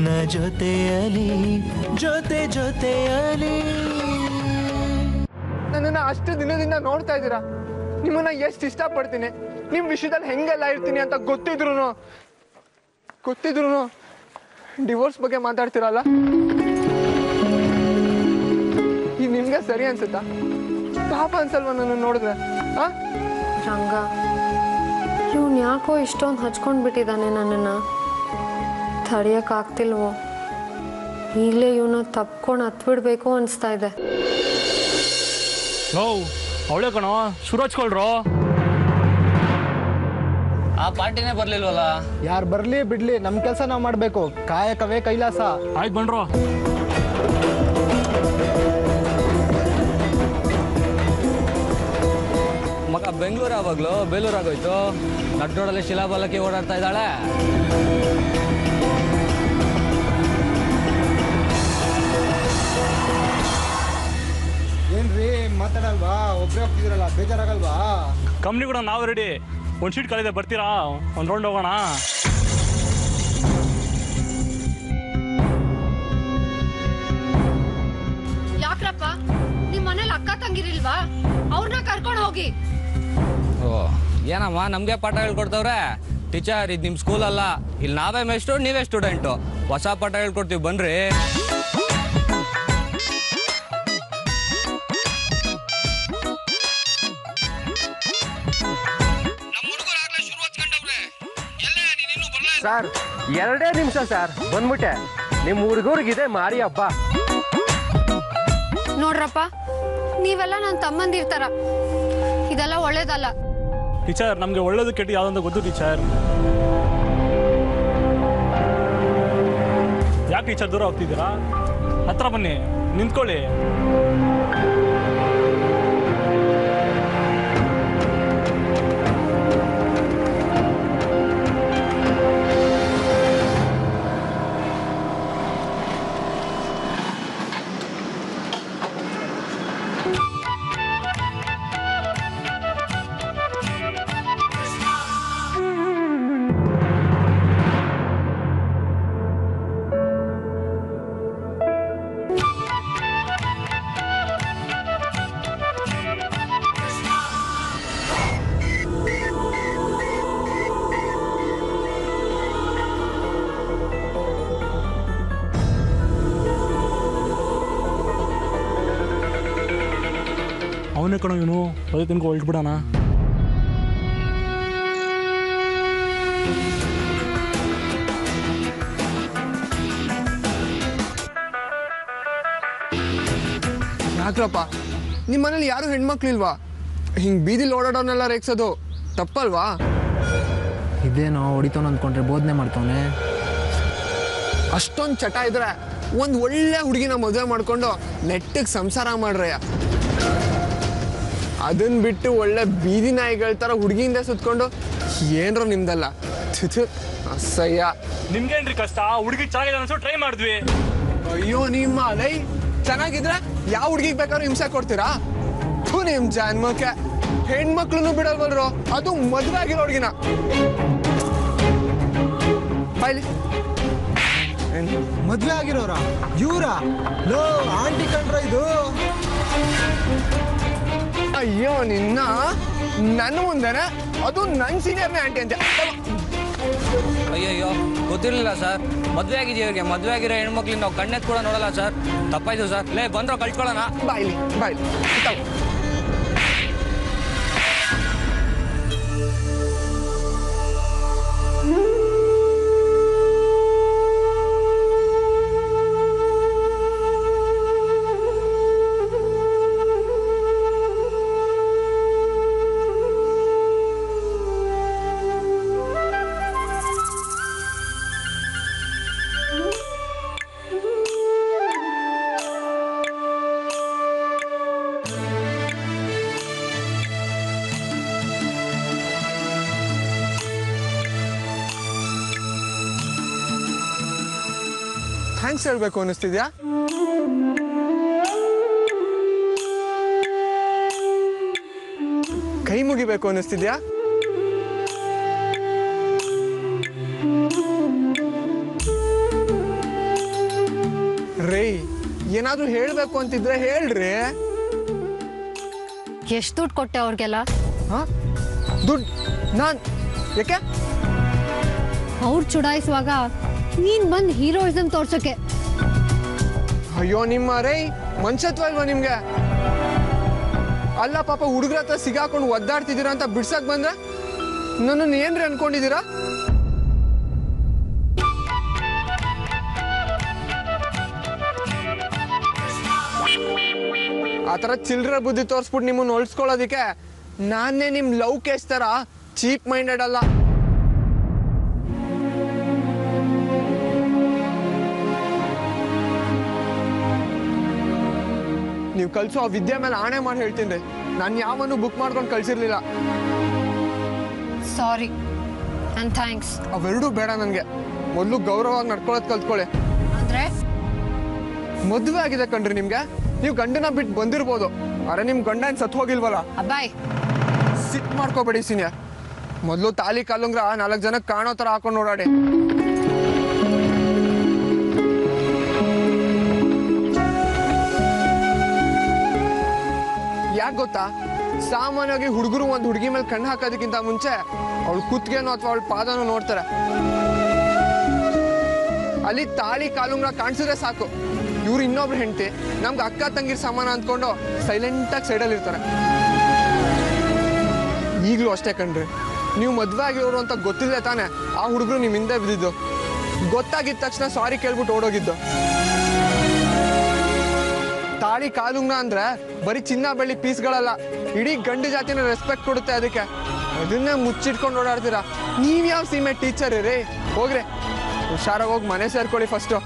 ನಿನ್ನ ಜೊತೆಯಲಿ ಜೊತೆ ಜೊತೆಯಲಿ. ನನ್ನನ್ನು ಅಷ್ಟು ದಿನದಿಂದ ನೋಡ್ತಾ ಇದ್ದೀರಾ, ನಿಮ್ಮನ್ನ ಎಷ್ಟು ಇಷ್ಟಪಡ್ತೀನಿ, ನಿಮ್ಮ ವಿಷಯದಲ್ಲಿ ಹೆಂಗೆಲ್ಲ ಇರ್ತೀನಿ ಅಂತ ಗೊತ್ತಿದ್ರು ಡಿವೋರ್ಸ್ ಬಗ್ಗೆ ಮಾತಾಡ್ತೀರಲ್ಲ, ಈ ನಿಮ್ಗೆ ಸರಿ ಅನ್ಸುತ್ತಾ? ಪಾಪ ಅನ್ಸಲ್ವ ನನ್ನ ನೋಡಿದ್ರೆ? ರಂಗ, ಇವನು ಯಾಕೋ ಇಷ್ಟೊಂದು ಹಚ್ಕೊಂಡು ಬಿಟ್ಟಿದ್ದಾನೆ ನನ್ನನ್ನು, ತಡೆಯೋಕ್ಕಾಗ್ತಿಲ್ವೋ? ಈಗಲೇ ಇವನು ತಪ್ಕೊಂಡು ಹತ್ಬಿಡ್ಬೇಕು ಅನಿಸ್ತಾ ಇದೆ. ಅವಳೆ ಕಣೋ, ಶುರು ಹಚ್ಕೊಳ್ರೋ. ಆ ಪಾರ್ಟಿನೇ ಬರ್ಲಿಲ್ವಲ್ಲ. ಯಾರು ಬರ್ಲಿ ಬಿಡ್ಲಿ, ನಮ್ಮ ಕೆಲಸ ನಾವು ಮಾಡಬೇಕು. ಕಾಯಕವೇ ಕೈಲಾಸ. ಆಯ್ತು ಬಣ್ರೋ. ಮಗ ಬೆಂಗಳೂರು ಯಾವಾಗಲೂ ಬೇಲೂರಾಗೋಯ್ತು. ನಡ್ಡೋಡಲ್ಲಿ ಶಿಲಾಬಲಕ್ಕೆ ಓಡಾಡ್ತಾ ಇದ್ದಾಳೆ. ಏನ್ರಿ ಮಾತಾಡಲ್ವಾ? ಒಬ್ಬರೇ ಹೋಗ್ತಿದ್ರಲ್ಲ, ಬೇಜಾರಾಗಲ್ವಾ? ಕಂಪ್ನಿ ಕೂಡ ನಾವು ರೆಡಿ. ಒಂದು ಶೀಟ್ ಕಲಿದೆ, ಬರ್ತೀರಾ? ಒಂದು ರೌಂಡ್ ಹೋಗೋಣ. ಯಾಕ್ರಪ್ಪ, ನಿಮ್ಮ ಮನೇಲಿ ಅಕ್ಕ ತಂಗಿರಿಲ್ವಾ? ಅವ್ರನ್ನ ಕರ್ಕೊಂಡು ಹೋಗಿ. ಓ ಏನಮ್ಮ ನಮಗೆ ಪಾಠ ಹೇಳ್ಕೊಡ್ತವ್ರೆ? ಟೀಚರ್, ಇದು ನಿಮ್ಮ ಸ್ಕೂಲ್ ಅಲ್ಲ, ಇಲ್ಲಿ ನಾವೇ ಮೇಸ್ಟ್ರು, ನೀವೇ ಸ್ಟೂಡೆಂಟು. ಹೊಸ ಪಾಠ ಹೇಳ್ಕೊಡ್ತೀವಿ, ಬನ್ರಿ. ಸರ್ 2 ನಿಮಿಷ ಸರ್, ಬಂದ್ಬಿಟ್ಟೆ. ನಿಮ್ಮ ಹುಡುಗರಿಗಿದೆ ಮಾರಿ ಹಬ್ಬ. ನೋಡ್ರಪ್ಪ, ನೀವೆಲ್ಲ ನನ್ನ ತಮ್ಮಂದಿರ್ತಾರ, ಇದೆಲ್ಲ ಒಳ್ಳೇದಲ್ಲ. ಟೀಚರ್, ನಮಗೆ ಒಳ್ಳೇದು ಕೆಟ್ಟ ಯಾವ್ದಂತ ಗೊತ್ತು ಟೀಚರ್. ಯಾಕೆ ಟೀಚರ್ ದೂರ ಹೋಗ್ತಿದ್ದೀರಾ? ಹತ್ರ ಬನ್ನಿ, ನಿಂತ್ಕೊಳ್ಳಿ. ಅವನೇ ಕಣೋ ಇವನು, ಅದೇ ತನಕ ಹೊಲ್ಟ್ಬಿಡೋಣ. ಯಾಕ್ರಪ್ಪ, ನಿಮ್ಮ ಮನೇಲಿ ಯಾರು ಹೆಣ್ಮಕ್ಳಿಲ್ವಾ? ಹಿಂಗ್ ಬೀದಿಲಿ ಓಡಾಡೋನೆಲ್ಲ ರೇಗ್ಸೋದು ತಪ್ಪಲ್ವಾ? ಇದೇನೋ ಹೊಡಿತಾನ ಅಂದ್ಕೊಂಡ್ರೆ ಬೋಧನೆ ಮಾಡ್ತಾನೆ. ಅಷ್ಟೊಂದು ಚಟ ಇದ್ರೆ ಒಂದು ಒಳ್ಳೆ ಹುಡುಗಿನ ಮದುವೆ ಮಾಡ್ಕೊಂಡು ನೆಟ್ಟಿಗೆ ಸಂಸಾರ ಮಾಡ್ರಯ್ಯ. ಅದನ್ನ ಬಿಟ್ಟು ಒಳ್ಳೆ ಬೀದಿ ನಾಯಿಗಳ ಥರ ಹುಡುಗಿಯಿಂದ ಸುತ್ಕೊಂಡು ಏನ್ರ ನಿಮ್ದಲ್ಲ. ಅಸಹ್ಯ. ನಿಮ್ಗೇನ್ರಿ ಕಷ್ಟ? ಹುಡುಗಿ ಚೆನ್ನಾಗಿದೆ ಅನ್ಸೋ ಟ್ರೈ ಮಾಡಿದ್ವಿ. ಅಯ್ಯೋ ನಿಮ್ಮ ಲೈ, ಚೆನ್ನಾಗಿದ್ರೆ ಯಾವ ಹುಡುಗಿಗೆ ಬೇಕಾದ್ರೂ ಹಿಂಸೆ ಕೊಡ್ತೀರಾ? ನಿಮ್ ಜನ್ಮಕ್ಕೆ ಹೆಣ್ಮಕ್ಳನ್ನು ಬಿಡಲ್ವಲ್ರು, ಅದು ಮದುವೆ ಆಗಿರೋ ಹುಡುಗಿನ. ಬಾಯ್ಲಿ. ಮದ್ವೆ ಆಗಿರೋರ ಇವ್ರ? ಲೋ ಆಂಟಿ ಕಂಡ್ರ ಇದು? ಅಯ್ಯೋ ನಿನ್ನ, ನನ್ನ ಮುಂದೆನೆ ಅದು ನನ್ನ ಸೀನಿಯರ್ನೇ ಆಂಟಿ ಅಂತ. ಅಯ್ಯಯ್ಯೋ, ಗೊತ್ತಿರಲಿಲ್ಲ ಸರ್. ಮದುವೆ ಆಗಿದೆಯಾ ಇವ್ರಿಗೆ? ಮದುವೆ ಆಗಿರೋ ಹೆಣ್ಮಕ್ಳಿಂದ ನಾವು ಕಣ್ಣೆತ್ ಕೂಡ ನೋಡಲ್ಲ ಸರ್. ತಪ್ಪಾಯ್ತು ಸರ್. ಲೇ ಬಂದ್ರೋ ಕಳ್ಕೊಳ್ಳೋಣ. ಬಾಯ್ಲಿ ಬಾಯ್ಲಿ. ಥ್ಯಾಂಕ್ಸ್ ಹೇಳ್ಬೇಕು ಅನ್ನಿಸ್ತಿದ್ಯಾ? ಕೈ ಮುಗಿಬೇಕು ಅನ್ನಿಸ್ತಿದ್ಯಾ? ಏನಾದ್ರೂ ಹೇಳ್ಬೇಕು ಅಂತಿದ್ರೆ ಹೇಳ್ರಿ. ಎಷ್ಟು ದುಡ್ಡು ಕೊಟ್ಟೆ ಅವ್ರಿಗೆಲ್ಲ? ಹಾ ದುಡ್ಡು ಯಾಕೆ? ಅವ್ರು ಚುಡಾಯಿಸುವಾಗ ನೀನ್ ಬಂದ್ ಹೀರೋಯಿಸಮ್ ತೋರ್ಸಕ್ಕೆ. ಅಯ್ಯೋ ನಿಮ್ಮ ರೈ ಮನ್ಸತ್ವ ಇಲ್ವಾ ನಿಮ್ಗೆ? ಅಲ್ಲ ಪಾಪ ಹುಡುಗ್ರ ಹತ್ರ ಸಿಗಾಕೊಂಡು ಒದ್ದಾಡ್ತಿದ್ದೀರಾ ಅಂತ ಬಿಡ್ಸಕ್ ಬಂದ್ರೆ ನನ್ನನ್ನು ಏನ್ರಿ ಅನ್ಕೊಂಡಿದ್ದೀರಾ? ಆತರ ಚಿಲ್ಡ್ರ ಬುದ್ಧಿ ತೋರಿಸ್ಬಿಟ್ಟು ನಿಮ್ಮನ್ನ ಹೊಳ್ಸ್ಕೊಳ್ಳೋದಿಕ್ಕೆ ನಾನೇ ನಿಮ್ ಲವ್ ಕೇಸ್ ತರ ಚೀಪ್ ಮೈಂಡೆಡ್ ಅಲ್ಲ. ನೀವು ಕಳ್ಸೋ ಆ ವಿದ್ಯೆ ಮೇಲೆ ಆಣೆ ಮಾಡಿ ಹೇಳ್ತೀನಿ, ನಾನು ಯಾವನು ಬುಕ್ ಮಾಡ್ಕೊಂಡು ಕಳ್ಸಿರ್ಲಿಲ್ಲ. ಸಾರಿ ಅಂಡ್ ಥ್ಯಾಂಕ್ಸ್. ಅವೆರಡೂ ಬೇಡ ನನಗೆ. ಮೊದಲು ಗೌರವವಾಗಿ ನಡ್ಕೊಳ್ಳೋದು ಕಲ್ತ್ಕೊಳ್ಳಿ. ಅಂದ್ರೆ ಮದುವೆ ಆಗಿದೆ ಕಣ್ರಿ ನಿಮ್ಗೆ. ನೀವು ಗಂಡನ ಬಿಟ್ಟು ಬಂದಿರ್ಬೋದು, ಅರೆ ನಿಮ್ ಗಂಡ ಏನ್ ಸತ್ ಹೋಗಿಲ್ವಲ್ಲ. ಅಬ್ಬಾಯ್ ಸಿಟ್ ಮಾಡ್ಕೋಬೇಡಿ ಸೀನಿಯರ್. ಮೊದಲು ತಾಲಿ ಕಾಲುಂಗ್ರ 4 ಜನಕ್ಕೆ ಕಾಣೋ ತರ ಹಾಕೊಂಡು ಓಡಾಡಿ. ಯಾಕೆ ಗೊತ್ತಾ, ಸಾಮಾನ್ಯವಾಗಿ ಹುಡುಗರು ಒಂದು ಹುಡುಗಿ ಮೇಲೆ ಕಣ್ಣು ಹಾಕೋದಕ್ಕಿಂತ ಮುಂಚೆ ಅವಳು ಕುತ್ತಿಗೆನೋ ಅಥವಾ ಅವಳ ಪಾದನೋ ನೋಡ್ತಾರೆ. ಅಲ್ಲಿ ತಾಳಿ ಕಾಲುಂಗ್ರ ಕಾಣಿಸಿದ್ರೆ ಸಾಕು, ಇವ್ರು ಇನ್ನೊಬ್ರು ಹೆಂಡತಿ ನಮ್ಗೆ ಅಕ್ಕ ತಂಗಿರ್ ಸಮಾನ ಅಂದ್ಕೊಂಡು ಸೈಲೆಂಟಾಗಿ ಸೈಡಲ್ಲಿ ಇರ್ತಾರೆ. ಈಗಲೂ ಅಷ್ಟೇ ಕಣ್ರಿ, ನೀವು ಮದುವೆ ಆಗಿರೋರು ಅಂತ ಗೊತ್ತಿಲ್ಲದೆ ತಾನೆ ಆ ಹುಡುಗರು ನಿಮ್ಮ ಹಿಂದೆ ಬಿದ್ದಿದ್ದು. ಗೊತ್ತಾಗಿದ್ದ ತಕ್ಷಣ ಸಾರಿ ಕೇಳ್ಬಿಟ್ಟು ಓಡೋಗಿದ್ದು. ತಾಳಿ ಕಾಲುಂಗ್ರ ಅಂದ್ರೆ ಬರೀ ಚಿನ್ನ ಬೆಳ್ಳಿ ಪೀಸ್ಗಳಲ್ಲ, ಇಡೀ ಗಂಡು ಜಾತಿನ ರೆಸ್ಪೆಕ್ಟ್ ಕೊಡುತ್ತೆ. ಅದಕ್ಕೆ ಅದನ್ನೇ ಮುಚ್ಚಿಟ್ಕೊಂಡು ಓಡಾಡ್ತೀರಾ. ನೀವ್ಯಾವ ಸೀಮೆ ಟೀಚರ್ ರೀ? ಹೋಗ್ರಿ, ಹುಷಾರಾಗಿ ಹೋಗಿ ಮನೆ ಸೇರ್ಕೊಳ್ಳಿ ಫಸ್ಟು.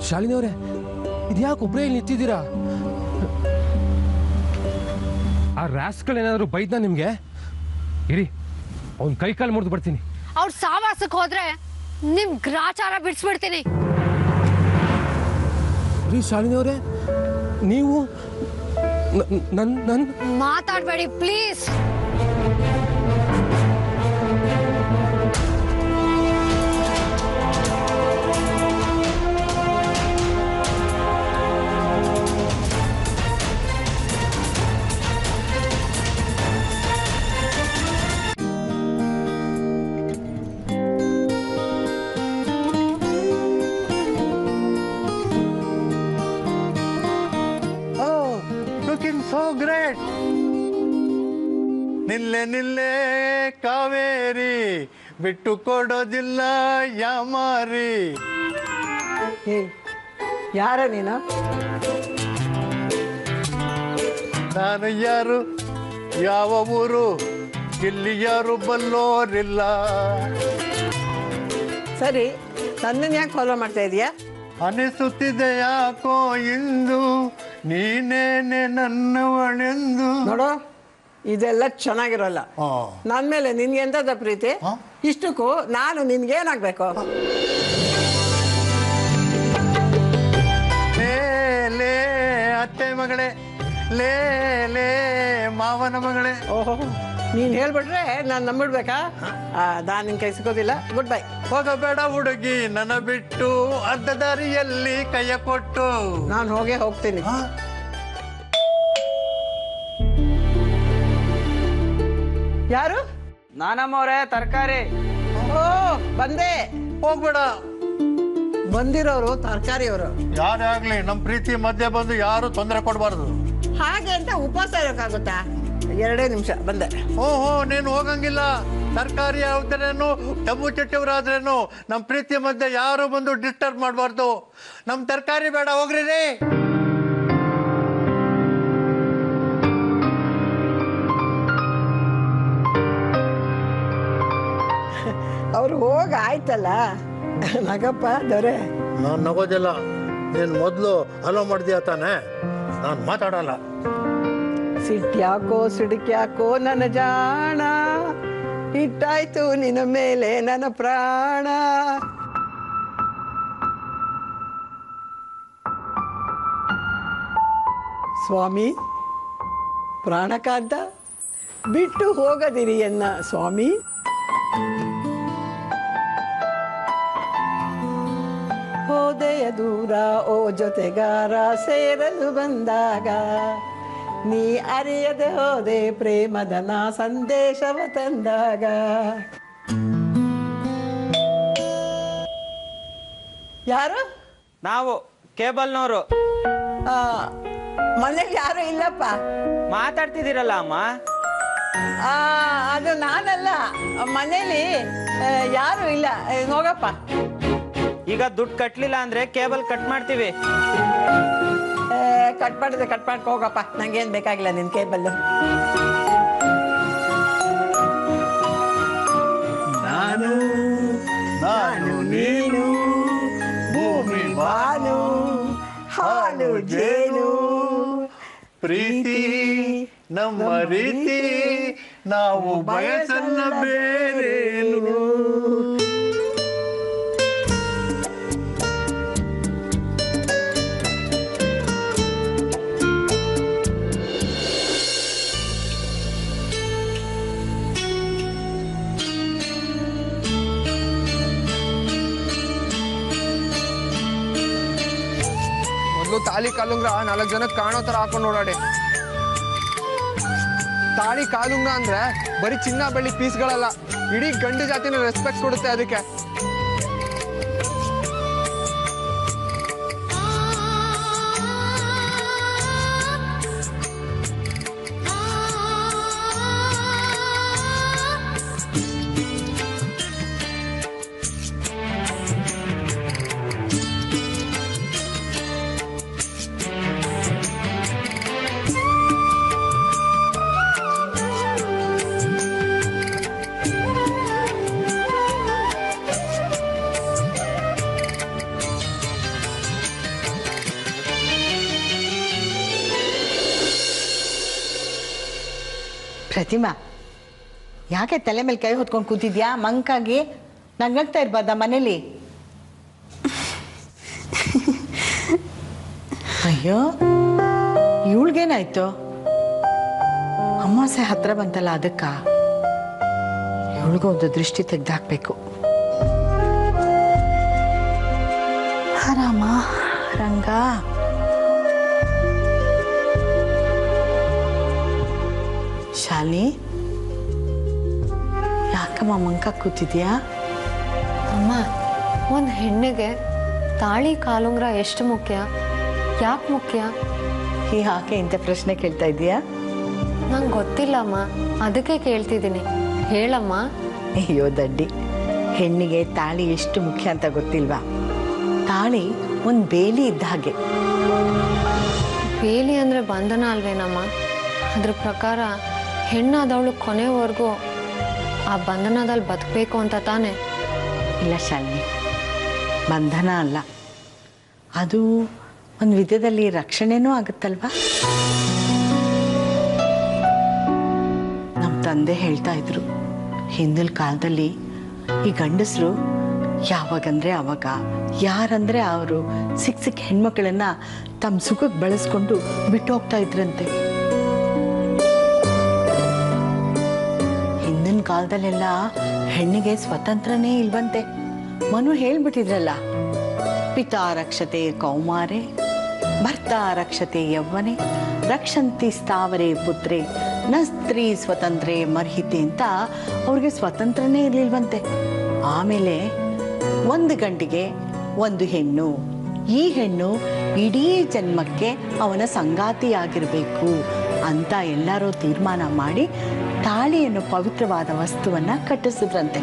ಶಾಲಿನಿ ಅವರೇ, ಇದ್ಯಾಕೆ ಒಬ್ಬರೇ ಇಲ್ಲಿ ನಿಂತಿದ್ದೀರಾ? ಆ ರಾಸ್ಕಲ್ ಏನಾದರೂ ಬೈದ್ನ ನಿಮ್ಗೆ? ಇರಿ, ಅವ್ನ ಕೈ ಕಾಲು ಮುರಿದು ಬರ್ತೀನಿ. ಅವ್ರ ಸಾವಾಸಕ್ಕೆ ಹೋದ್ರೆ ನಿಮ್ ಗ್ರಾಚಾರ ಬಿಡಿಸ್ಬಿಡ್ತೀನಿ. ರೀ ಶಾಲಿನಿ ಅವರೇ, ನೀವು ನನ್ ಮಾತಾಡ್ಬೇಡಿ ಪ್ಲೀಸ್. So great. ನಿಲ್ಲೆ ನಿಲ್ಲೆ ಕಾವೇರಿ, ಬಿಟ್ಟು ಕೊಡೋದಿಲ್ಲ ಯಾಮಾರಿ. ಯಾರ ನೀನು? ನಾನು ಯಾರು, ಯಾವ ಊರು, ಇಲ್ಲಿ ಯಾರು ಬಲ್ಲೋರಿಲ್ಲ. ಸರಿ, ನನ್ನನ್ನು ಯಾಕೆ ಫಾಲೋ ಮಾಡ್ತಾ ಇದೀಯಾ? ಅನಿಸುತ್ತಿದೆ ಯಾಕೋ ಇಂದು ನೀನೇನೆ ನನ್ನವಳೆಂದು. ನೋಡು, ಇದೆಲ್ಲ ಚೆನ್ನಾಗಿರೋಲ್ಲ. ನನ್ನ ಮೇಲೆ ನಿನ್ಗೆ ಎಂತದ ಪ್ರೀತಿ? ಇಷ್ಟಕ್ಕೂ ನಾನು ನಿನ್ಗೇನಾಗ್ಬೇಕು? ಲೇ ಅತ್ತೆ ಮಗಳೇ, ಲೇ ಲೇ ಮಾವನ ಮಗಳೇ. ಓಹೋ, ನೀನು ಹೇಳ್ಬಿಟ್ರೆ ನಾನು ನಂಬಿಡ್ಬೇಕಾ? ನಾನು ನಿನ್ ಕೈ ಸಿಗೋದಿಲ್ಲ. Good bye. ಹೋಗಬೇಡ ಹುಡುಗಿ ನನ್ನ ಬಿಟ್ಟು, ಅರ್ಧ ದಾರಿಯಲ್ಲಿ ಕೈಯ ಕೊಟ್ಟು. ನಾನು ಹೋಗ್ತೀನಿ. ಯಾರು? ನಾನಮ್ಮವ್ರೆ, ತರಕಾರಿ. ಓ, ಬಂದೆ. ಹೋಗ್ಬೇಡ. ಬಂದಿರೋರು ತರಕಾರಿಯವರು. ಯಾರೇ ಆಗ್ಲಿ ನಮ್ಮ ಪ್ರೀತಿ ಮಧ್ಯೆ ಬಂದು ಯಾರು ತೊಂದರೆ ಕೊಡಬಾರ್ದು. ಹಾಗೆ ಅಂತ ಉಪವಾಸ ಇರೋಕ್ಕಾಗುತ್ತಾ? 2 ನಿಮಿಷ ಬಂದೆ. ಓಹೋ, ನೀನು ಹೋಗಂಗಿಲ್ಲ. ತರಕಾರಿ ಆದ್ರೇನು, ಡಬ್ಬು ಚಟ್ಟಿಯವರಾದ್ರೇನು ನಮ್ಮ ಪ್ರೀತಿ ಮಧ್ಯೆ ಯಾರು ಬಂದು ಡಿಸ್ಟರ್ಬ್ ಮಾಡಬಾರ್ದು. ನಮ್ಮ ತರಕಾರಿ ಬೇಡ, ಹೋಗ್ರಿ ರೀ. ಅವ್ರು ಆಯ್ತಲ್ಲ, ನಗಪ್ಪ ದೊರೆ. ನಾನು ನಗೋದಿಲ್ಲ. ನೀನು ಮೊದಲು ಹಲೋ ಮಾಡಿದ್ಯಾ ತಾನೆ, ನಾನು ಮಾತಾಡಲ್ಲ. ಸಿಟ್ಯಾಕೋ ಸಿಡಿಕ್ಯಾಕೋ ನನ್ನ ಜಾಣ, ಇಟ್ಟಾಯ್ತು ನಿನ್ನ ಮೇಲೆ ನನ್ನ ಪ್ರಾಣ. ಸ್ವಾಮಿ ಪ್ರಾಣಕಾಂತ ಬಿಟ್ಟು ಹೋಗದಿರಿ ಎನ್ನ ಸ್ವಾಮಿ. ಹೋದೆಯ ದೂರ ಓ ಜೊತೆಗಾರ ಸೇರಲು ಬಂದಾಗ, ನೀ ಅರಿಯದೆ ಹೋದೆ ಪ್ರೇಮದನ ಸಂದೇಶವ ತಂದಾಗ. ಯಾರು? ನಾವು ಕೇಬಲ್ನವರು. ಮನೇಲಿ ಯಾರು ಇಲ್ಲಪ್ಪ. ಮಾತಾಡ್ತಿದ್ದೀರಲ್ಲ ಅಮ್ಮ. ಅದು ನಾನಲ್ಲ, ಮನೇಲಿ ಯಾರು ಇಲ್ಲ. ಹೋಗಪ್ಪ. ಈಗ ದುಡ್ಡು ಕಟ್ಲಿಲ್ಲ ಅಂದ್ರೆ ಕೇಬಲ್ ಕಟ್ ಮಾಡ್ತೀವಿ. ಕಟ್ ಮಾಡ್ಕೊ ಹೋಗಪ್ಪ, ನಂಗೇನ್ ಬೇಕಾಗಿಲ್ಲ ನಿನ್ ಕೇಬಲ್. ನಾನು ನೀನು ಭೂಮಿ ಬಾನು ಹಾಲು ಜೇನು ಪ್ರೀತಿ ನಮ್ಮ ರೀತಿ ನಾವು ಬಯಸಲ್ಲ ಬೇರೇನು. ತಾಳಿ ಕಾಲುಂಗ್ರ 4 ಜನಕ್ಕೆ ಕಾಣೋ ತರ ಹಾಕೊಂಡು ಓಡಾಡಿ. ತಾಳಿ ಕಾಲುಂಗ್ರ ಅಂದ್ರೆ ಬರೀ ಚಿನ್ನ ಬೆಳ್ಳಿ ಪೀಸ್ಗಳಲ್ಲ, ಇಡೀ ಗಂಡು ಜಾತಿನ ರೆಸ್ಪೆಕ್ಟ್ ಕೊಡುತ್ತೆ ಅದಕ್ಕೆ. ಪ್ರತಿಮಾ, ಯಾಕೆ ತಲೆ ಮೇಲೆ ಕೈ ಹೊತ್ಕೊಂಡು ಕೂತಿದ್ಯಾ ಮಂಕಾಗಿ? ನಗ್ನಗ್ತಾ ಇರ್ಬಾರ್ದ ಮನೇಲಿ? ಅಯ್ಯೋ, ಇವಳಿಗೇನಾಯ್ತು? ಅಮಾವಾಸ್ಯೆ ಹತ್ರ ಬಂತಲ್ಲ, ಅದಕ್ಕ ಇವಳಿಗೊಂದು ದೃಷ್ಟಿ ತೆಗ್ದಾಕ್ಬೇಕು. ಆರಾಮ ರಂಗ. ಶಾಲಿ, ಯಾಕಮ್ಮ ಮಂಕ ಕೂತಿದ್ಯಾ? ಅಮ್ಮ, ಒಂದು ಹೆಣ್ಣಿಗೆ ತಾಳಿ ಕಾಲುಂಗ್ರ ಎಷ್ಟು ಮುಖ್ಯ? ಯಾಕೆ ಮುಖ್ಯ? ಯಾಕೆ ಇಂಥ ಪ್ರಶ್ನೆ ಕೇಳ್ತಾ ಇದೀಯಾ? ನಂಗೆ ಗೊತ್ತಿಲ್ಲಮ್ಮ, ಅದಕ್ಕೆ ಕೇಳ್ತಿದ್ದೀನಿ, ಹೇಳಮ್ಮ. ಅಯ್ಯೋ ದಡ್ಡಿ, ಹೆಣ್ಣಿಗೆ ತಾಳಿ ಎಷ್ಟು ಮುಖ್ಯ ಅಂತ ಗೊತ್ತಿಲ್ವಾ? ತಾಳಿ ಒಂದು ಬೇಲಿ ಇದ್ದ ಹಾಗೆ. ಬೇಲಿ ಅಂದರೆ ಬಂಧನ ಅಲ್ವೇನಮ್ಮ? ಅದ್ರ ಪ್ರಕಾರ ಹೆಣ್ಣಾದವಳು ಕೊನೆವರೆಗೂ ಆ ಬಂಧನದಲ್ಲಿ ಬದುಕಬೇಕು ಅಂತ ತಾನೆ? ಇಲ್ಲ ಶಾಲಿನಿ, ಬಂಧನ ಅಲ್ಲ, ಅದು ಒಂದು ವಿಧದಲ್ಲಿ ರಕ್ಷಣೆನೂ ಆಗುತ್ತಲ್ವಾ? ನಮ್ಮ ತಂದೆ ಹೇಳ್ತಾ ಇದ್ರು, ಹಿಂದಿನ ಕಾಲದಲ್ಲಿ ಈ ಗಂಡಸರು ಯಾವಾಗಂದ್ರೆ ಅವಾಗ, ಯಾರಂದ್ರೆ ಅವರು ಸಿಕ್ಕ ಹೆಣ್ಮಕ್ಳನ್ನ ತಮ್ಮ ಸುಖಕ್ಕೆ ಬಳಸ್ಕೊಂಡು ಬಿಟ್ಟು ಹೋಗ್ತಾ ಇದ್ರಂತೆ. ಹಿಂದಿನ ಕಾಲದಲ್ಲೆಲ್ಲ ಹೆಣ್ಣಿಗೆ ಸ್ವತಂತ್ರನೇ ಇಲ್ವಂತೆ. ಮನು ಹೇಳ್ಬಿಟ್ಟಿದ್ರಲ್ಲ, ಪಿತಾ ರಕ್ಷತೆ ಕೌಮಾರೆ ಭರ್ತಾ ರಕ್ಷತೆ ಯೌವನೆ ರಕ್ಷಂತಿ ಸ್ಥಾವರೆ ಪುತ್ರೆ ನ ಸ್ತ್ರೀ ಸ್ವತಂತ್ರೆ ಮರ್ಹಿತೆ ಅಂತ ಅವ್ರಿಗೆ ಸ್ವತಂತ್ರನೇ ಇರ್ಲಿಲ್ವಂತೆ. ಆಮೇಲೆ ಒಂದು ಗಂಡಿಗೆ ಒಂದು ಹೆಣ್ಣು, ಈ ಹೆಣ್ಣು ಇಡೀ ಜನ್ಮಕ್ಕೆ ಅವನ ಸಂಗಾತಿಯಾಗಿರ್ಬೇಕು ಅಂತ ಎಲ್ಲರೂ ತೀರ್ಮಾನ ಮಾಡಿ ತಾಳಿಯನ್ನು ಪವಿತ್ರವಾದ ವಸ್ತುವನ್ನ ಕಟ್ಟಿಸಿದ್ರಂತೆ.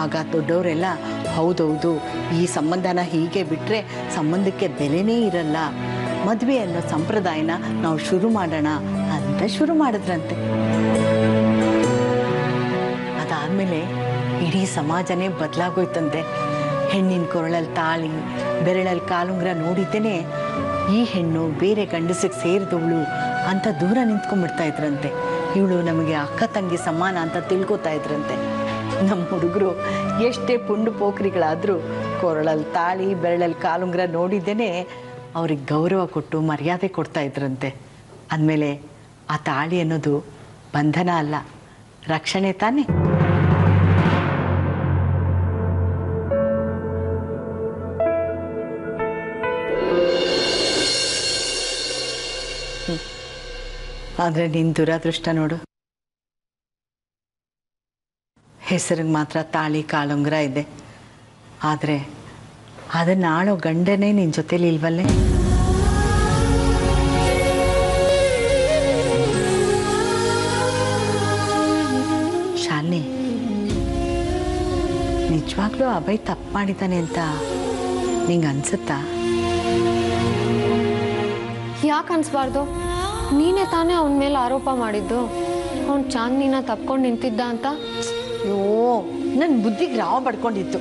ಆಗ ದೊಡ್ಡವರೆಲ್ಲ ಹೌದೌದು, ಈ ಸಂಬಂಧನ ಹೀಗೆ ಬಿಟ್ರೆ ಸಂಬಂಧಕ್ಕೆ ಬೆಲೆನೇ ಇರಲ್ಲ, ಮದುವೆ ಅನ್ನೋ ಸಂಪ್ರದಾಯನ ನಾವು ಶುರು ಮಾಡೋಣ ಅಂತ ಶುರು ಮಾಡಿದ್ರಂತೆ. ಅದಾದ್ಮೇಲೆ ಇಡೀ ಸಮಾಜನೇ ಬದಲಾಗೋಯ್ತಂತೆ. ಹೆಣ್ಣಿನ ಕೊರಳಲ್ಲಿ ತಾಳಿ, ಬೆರಳಲ್ಲಿ ಕಾಲುಂಗ್ರ ನೋಡಿದ್ದೇನೆ ಈ ಹೆಣ್ಣು ಬೇರೆ ಗಂಡಸಿಗೆ ಸೇರಿದವಳು ಅಂತ ದೂರ ನಿಂತ್ಕೊಂಡ್ಬಿಡ್ತಾ ಇದ್ರಂತೆ. ಇವಳು ನಮಗೆ ಅಕ್ಕ ತಂಗಿ ಸಮಾನ ಅಂತ ತಿಳ್ಕೊತಾ ಇದ್ರಂತೆ. ನಮ್ಮ ಹುಡುಗರು ಎಷ್ಟೇ ಪುಂಡು ಪೋಖ್ರಿಗಳಾದರೂ ಕೊರಳಲ್ಲಿ ತಾಳಿ ಬೆರಳಲ್ಲಿ ಕಾಲುಂಗ್ರ ನೋಡಿದ್ದೇನೆ ಅವ್ರಿಗೆ ಗೌರವ ಕೊಟ್ಟು ಮರ್ಯಾದೆ ಕೊಡ್ತಾ ಇದ್ರಂತೆ. ಅಂದಮೇಲೆ ಆ ತಾಳಿ ಅನ್ನೋದು ಬಂಧನ ಅಲ್ಲ, ರಕ್ಷಣೆ ತಾನೇ. ಆದರೆ ನಿನ್ನ ದುರಾದೃಷ್ಟ ನೋಡು, ಹೆಸರಿಗೆ ಮಾತ್ರ ತಾಳಿ ಕಾಲುಂಗುರ ಇದೆ, ಆದರೆ ಅದನ್ನು ಆಳೋ ಗಂಡನೇ ನಿನ್ನ ಜೊತೇಲಿ ಇಲ್ವಲ್ಲೇ. ಶಾಲಿನಿ, ನಿಜವಾಗ್ಲೂ ಅಭಯ್ ತಪ್ಪು ಮಾಡಿದ್ದಾನೆ ಅಂತ ನಿಂಗೆ ಅನ್ಸುತ್ತಾ? ಯಾಕೆ ಅನ್ಸ್ಬಾರ್ದು? ನೀನೇ ತಾನೇ ಅವನ ಮೇಲೆ ಆರೋಪ ಮಾಡಿದ್ದು ಅವ್ನು ಚಾಂದಿನ ತಪ್ಕೊಂಡು ನಿಂತಿದ್ದ ಅಂತ. ಅಯ್ಯೋ, ನನ್ನ ಬುದ್ಧಿಗೆ ರಾವ ಪಡ್ಕೊಂಡಿತ್ತು.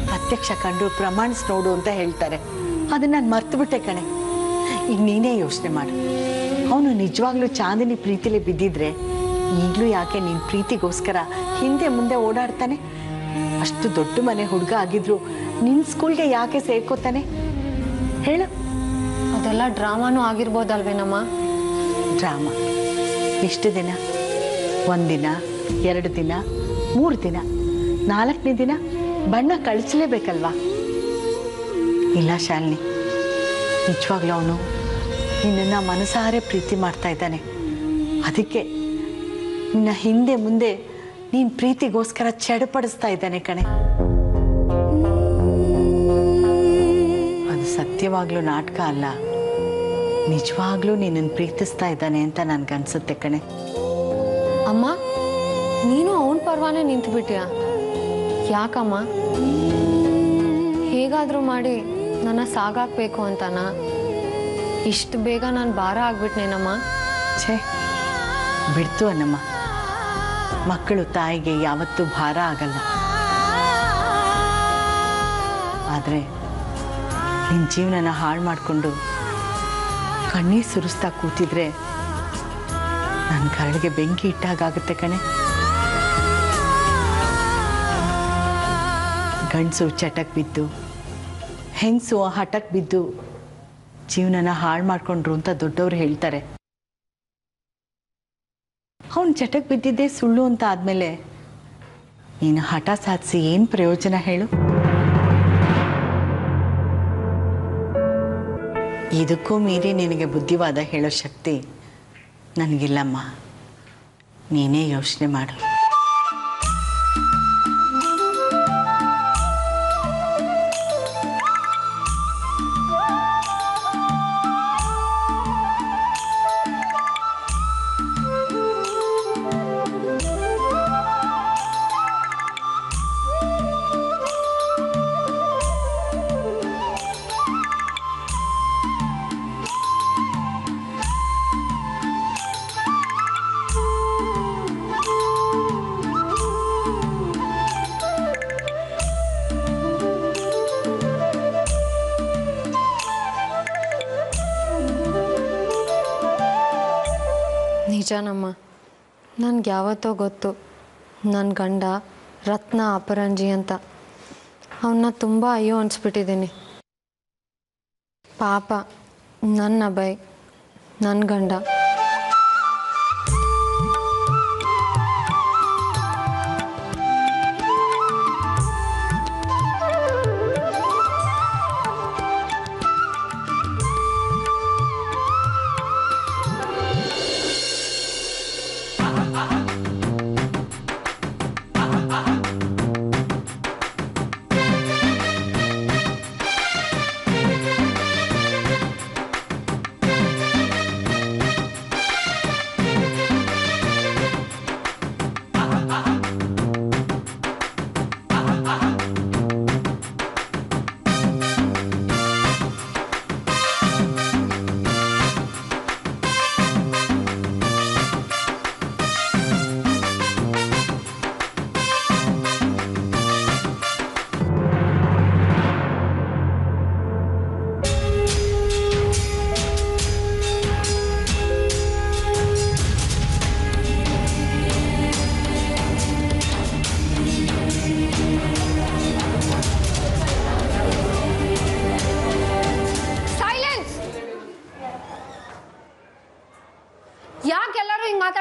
ಪ್ರತ್ಯಕ್ಷ ಕಂಡು ಪ್ರಮಾಣಿಸಿ ನೋಡು ಅಂತ ಹೇಳ್ತಾರೆ, ಅದನ್ನು ನಾನು ಮರ್ತುಬಿಟ್ಟೆ ಕಣೆ. ಈಗ ನೀನೇ ಯೋಚನೆ ಮಾಡು, ಅವನು ನಿಜವಾಗ್ಲೂ ಚಾಂದಿನಿ ಪ್ರೀತಿಲಿ ಬಿದ್ದಿದ್ರೆ ಈಗಲೂ ಯಾಕೆ ನಿನ್ನ ಪ್ರೀತಿಗೋಸ್ಕರ ಹಿಂದೆ ಮುಂದೆ ಓಡಾಡ್ತಾನೆ? ಅಷ್ಟು ದೊಡ್ಡ ಮನೆ ಹುಡುಗ ಆಗಿದ್ರು ನಿನ್ನ ಸ್ಕೂಲ್ಗೆ ಯಾಕೆ ಸೇರ್ಕೋತಾನೆ ಹೇಳು? ಅದೆಲ್ಲ ಡ್ರಾಮಾನೂ ಆಗಿರ್ಬೋದಲ್ವೇನಮ್ಮ? ಡ್ರಾಮಾ ಎಷ್ಟು ದಿನ? 1 ದಿನ, 2 ದಿನ, 3 ದಿನ, 4ನೇ ದಿನ ಬಣ್ಣ ಕಳಿಸಲೇಬೇಕಲ್ವಾ? ಇಲ್ಲ ಶಾಲಿನಿ, ನಿಜವಾಗ್ಲೂ ಅವನು ನಿನ್ನನ್ನು ಮನಸಾರೆ ಪ್ರೀತಿ ಮಾಡ್ತಾ ಇದ್ದಾನೆ. ಅದಕ್ಕೆ ನಿನ್ನ ಹಿಂದೆ ಮುಂದೆ ನೀನು ಪ್ರೀತಿಗೋಸ್ಕರ ಚಡಪಡಿಸ್ತಾ ಇದ್ದಾನೆ ಕಣೆ. ಅದು ಸತ್ಯವಾಗ್ಲೂ ನಾಟಕ ಅಲ್ಲ, ನಿಜವಾಗ್ಲೂ ನಿನ್ನನ್ನು ಪ್ರೀತಿಸ್ತಾ ಇದ್ದಾನೆ ಅಂತ ನನ್ಗನ್ಸುತ್ತೆ ಕಣೆ. ಅಮ್ಮ, ನೀನು ಅವನ ಪರವಾನೇ ನಿಂತುಬಿಟ್ಯಾ? ಯಾಕಮ್ಮ? ಹೇಗಾದರೂ ಮಾಡಿ ನನ್ನ ಸಾಗಾಕ್ಬೇಕು ಅಂತನಾ? ಇಷ್ಟು ಬೇಗ ನಾನು ಭಾರ ಆಗ್ಬಿಟ್ನೇನಮ್ಮ? ಛೇ, ಬಿಡ್ತು ಅನ್ನಮ್ಮ. ಮಕ್ಕಳು ತಾಯಿಗೆ ಯಾವತ್ತೂ ಭಾರ ಆಗಲ್ಲ. ಆದರೆ ನಿನ್ನ ಜೀವನನ ಹಾಳು ಮಾಡಿಕೊಂಡು ಕಣ್ಣೀರು ಸುರಿಸ್ತಾ ಕೂತಿದ್ರೆ ನನ್ನ ಕರಳಿಗೆ ಬೆಂಕಿ ಇಟ್ಟಾಗುತ್ತೆ ಕಣೆ. ಗಂಡಸು ಚಟಕ್ಕೆ ಬಿದ್ದು, ಹೆಂಗಸು ಹಠಕ್ಕೆ ಬಿದ್ದು ಜೀವನನ ಹಾಳು ಮಾಡಿಕೊಂಡ್ರು ಅಂತ ದೊಡ್ಡವರು ಹೇಳ್ತಾರೆ. ಅವನು ಚಟಕ್ಕೆ ಬಿದ್ದಿದ್ದೇ ಸುಳ್ಳು ಅಂತ ಆದಮೇಲೆ ನೀನು ಹಠ ಸಾಧಿಸಿ ಏನು ಪ್ರಯೋಜನ ಹೇಳು? ಇದಕ್ಕೂ ಮೀರಿ ನಿನಗೆ ಬುದ್ಧಿವಾದ ಹೇಳೋ ಶಕ್ತಿ ನನಗಿಲ್ಲಮ್ಮ. ನೀನೇ ಯೋಚನೆ ಮಾಡು. ನಿಜನಮ್ಮ, ನನಗೆ ಯಾವತ್ತೋ ಗೊತ್ತು ನನ್ನ ಗಂಡ ರತ್ನ ಅಪರಂಜಿ ಅಂತ. ಅವನ್ನ ತುಂಬ ಅಯ್ಯೋ ಅನಿಸ್ಬಿಟ್ಟಿದ್ದೀನಿ. ಪಾಪ ನನ್ನ ಅಭಯ್, ನನ್ನ ಗಂಡ.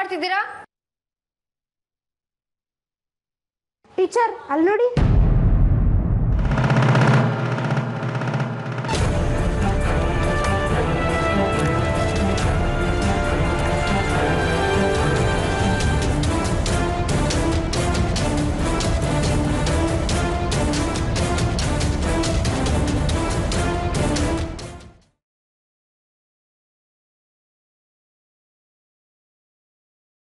ಮಾಡ್ತಿದ್ದೀರಾ? ಟೀಚರ್ ಅಲ್ಲಿ ನೋಡಿ.